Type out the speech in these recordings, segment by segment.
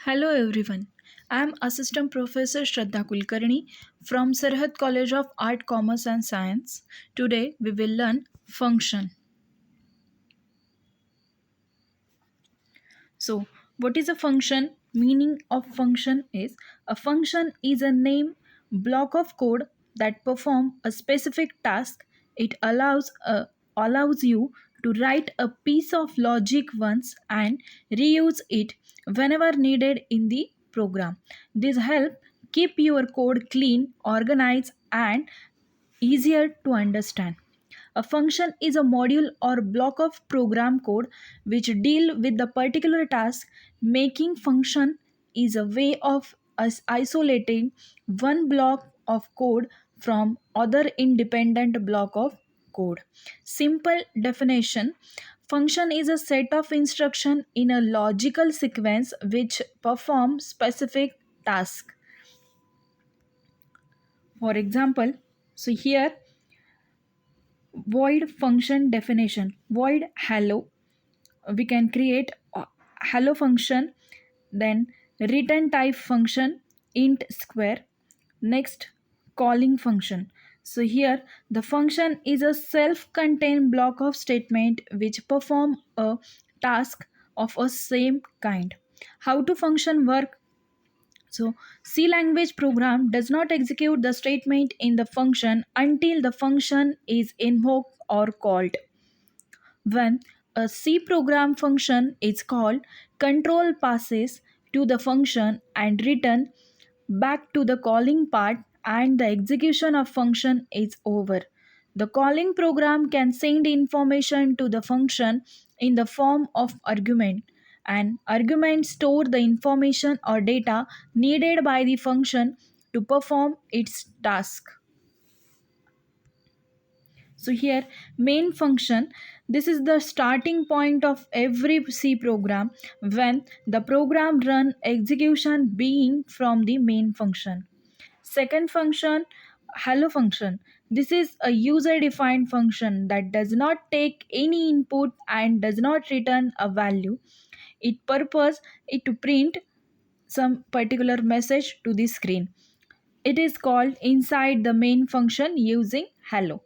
Hello everyone. I am Assistant Professor Shraddha Kulkarni from Sarhad College of Art, Commerce and Science. Today we will learn function. So, what is a function? Meaning of function is a function is a name block of code that perform a specific task. It allows you to write a piece of logic once and reuse it whenever needed in the program. This help keep your code clean, organized and easier to understand. A function is a module or block of program code which deal with the particular task. Making function is a way of us isolating one block of code from other independent block of code. Simple definition: function is a set of instruction in a logical sequence which perform specific task. For example, so here void function definition: void hello, we can create a hello function, then return type function int square. Next, calling function. So here the function is a self-contained block of statement which perform a task of a same kind. How to function work? So, C language program does not execute the statement in the function until the function is invoked or called. When a C program function is called, control passes to the function and return back to the calling part and the execution of function is over. The calling program can send information to the function in the form of argument, and arguments store the information or data needed by the function to perform its task. So here main function, this is the starting point of every C program. When the program run, execution being from the main function. Second function, hello function. This is a user defined function that does not take any input and does not return a value. It purpose it to print some particular message to the screen. It is called inside the main function using hello.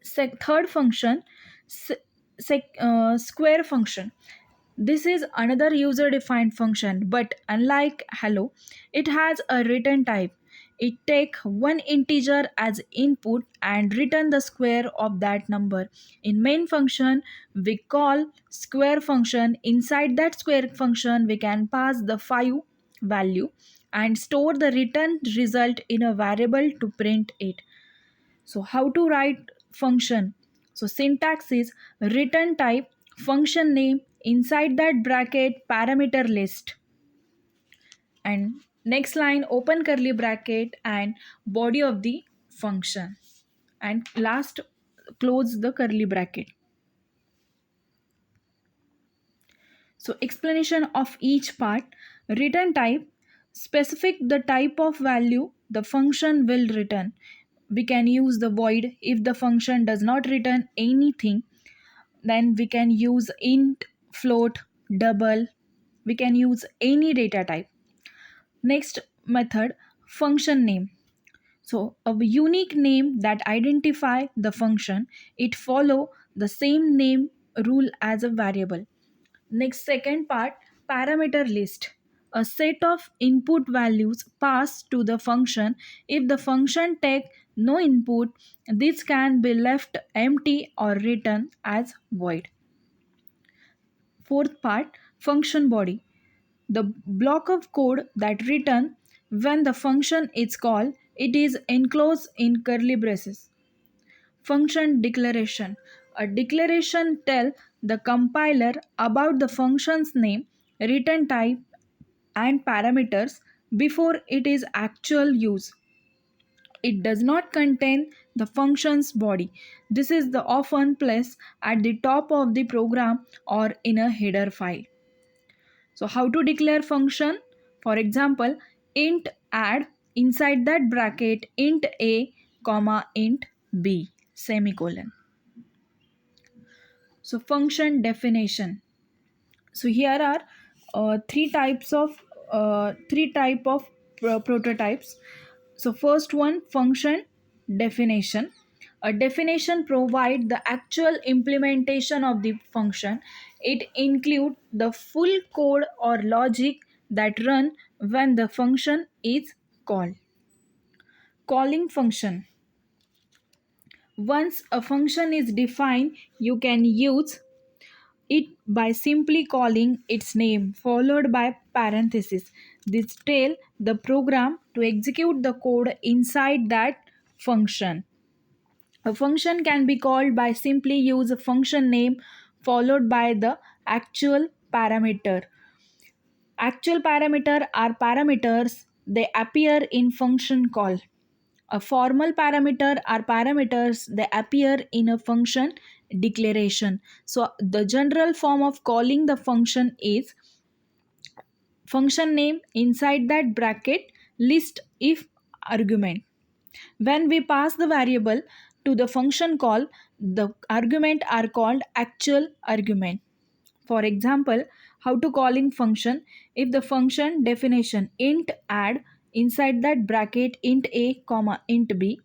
Third function, square function. This is another user defined function, but unlike hello, it has a return type. It take one integer as input and return the square of that number. In main function, we call square function. Inside that square function, we can pass the 5 value and store the return result in a variable to print it. So how to write function? So syntax is return type function name, inside that bracket parameter list, and next line open curly bracket and body of the function, and last close the curly bracket. So explanation of each part. Return type specific the type of value the function will return. We can use the void if the function does not return anything. Then we can use int, float, double. We can use any data type. Next method, function name. So a unique name that identify the function. It follow the same name rule as a variable. Next, second part, parameter list. A set of input values passed to the function. If the function take no input, this can be left empty or written as void. Fourth part, function body. The block of code that return when the function is called. It is enclosed in curly braces. Function declaration. A declaration tells the compiler about the function's name, return type, and parameters before it is actual use. It does not contain the function's body. This is the often placed at the top of the program or in a header file. So how to declare function? For example, int add, inside that bracket int a comma int b semicolon. So function definition. So here are three type of prototypes. So first one, function definition. A definition provide the actual implementation of the function. It include the full code or logic that run when the function is called. Calling function. Once a function is defined, you can use it by simply calling its name followed by parenthesis. This tell the program to execute the code inside that function. A function can be called by simply use a function name followed by the actual parameter. Actual parameter are parameters, they appear in function call. A formal parameter are parameters, they appear in a function declaration. So the general form of calling the function is function name, inside that bracket list if argument. When we pass the variable to the function call, the argument are called actual argument. For example, how to calling function. If the function definition int add, inside that bracket int a comma int b,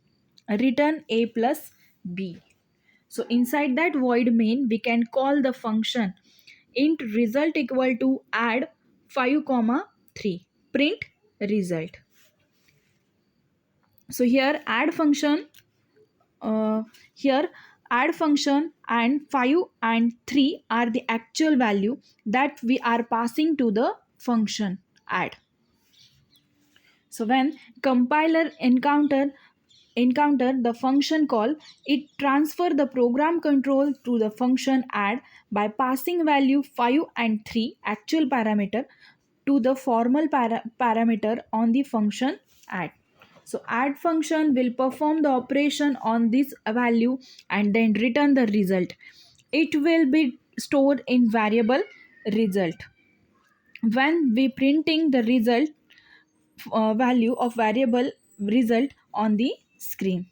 return a plus b. So inside that void main we can call the function int result equal to add 5 comma 3, print result. So uh, here add function and 5 and 3 are the actual value that we are passing to the function add. So when compiler encounter the function call, it transfer the program control to the function add by passing value 5 and 3 actual parameter to the formal parameter on the function add. So add function will perform the operation on this value and then return the result. It will be stored in variable result. When we printing the result value of variable result on the screen.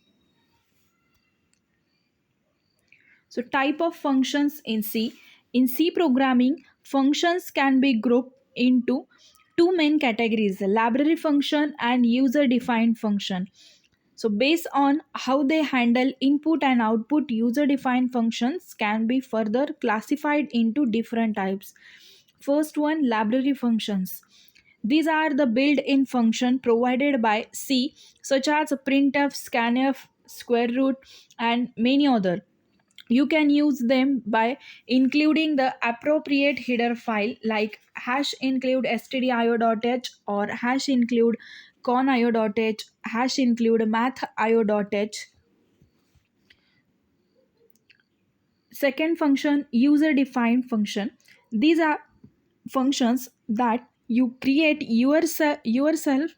So type of functions in C. In C programming, functions can be grouped into two main categories, library function and user defined function. So based on how they handle input and output, user defined functions can be further classified into different types. First one, library functions. These are the built-in function provided by C, such as printf, scanf, square root, and many other. You can use them by including the appropriate header file like hash include stdio.h or hash include conio.h, hash include mathio.h. Second function, user defined function. These are functions that you create yourself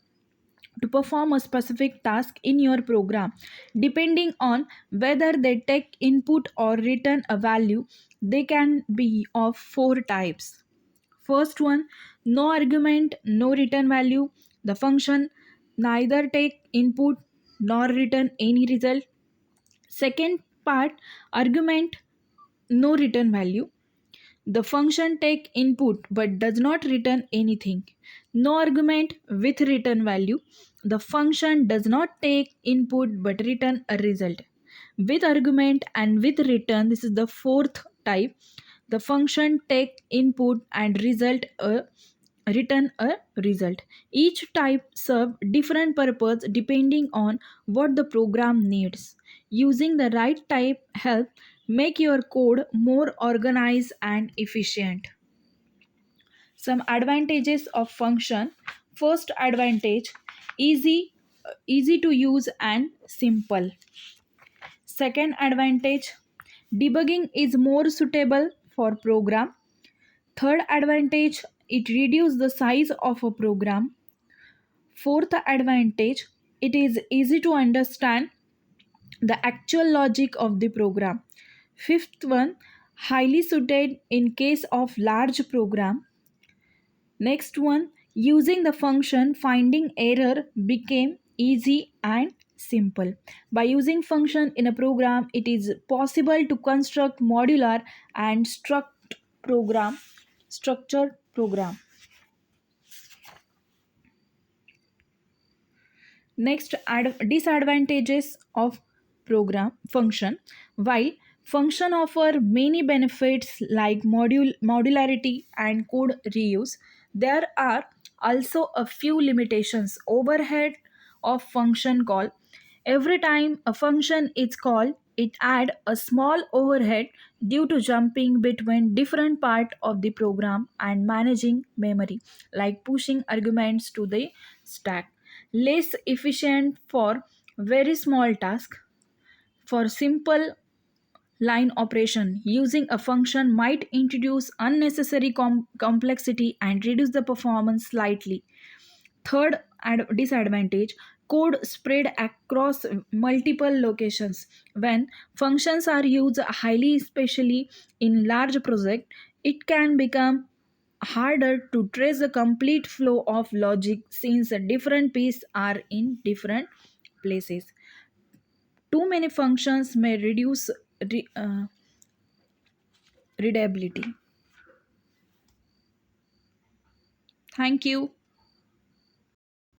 to perform a specific task in your program. Depending on whether they take input or return a value, they can be of four types. First one, no argument, no return value. The function neither take input nor return any result. Second part, argument, no return value. The function take input but does not return anything. No argument with return value. The function does not take input but return a result. With argument and with return, this is the fourth type. The function take input and return a result. Each type serve different purpose depending on what the program needs. Using the right type help make your code more organized and efficient. Some advantages of function. First advantage, easy to use and simple. Second advantage, debugging is more suitable for program. Third advantage, it reduces the size of a program. Fourth advantage, it is easy to understand the actual logic of the program. Fifth one, highly suited in case of large program. Next one, using the function finding error became easy and simple. By using function in a program, it is possible to construct modular and program, structured program. Next, disadvantages of program function. While function offer many benefits like modularity and code reuse, there are also a few limitations. Overhead of function call. Every time a function is called, it add a small overhead due to jumping between different part of the program and managing memory, like pushing arguments to the stack. Less efficient for very small task. For simple line operation, using a function might introduce unnecessary complexity and reduce the performance slightly. Third disadvantage, code spread across multiple locations. When functions are used highly, especially in large project, it can become harder to trace the complete flow of logic since the different pieces are in different places. Too many functions may reduce readability. Thank you.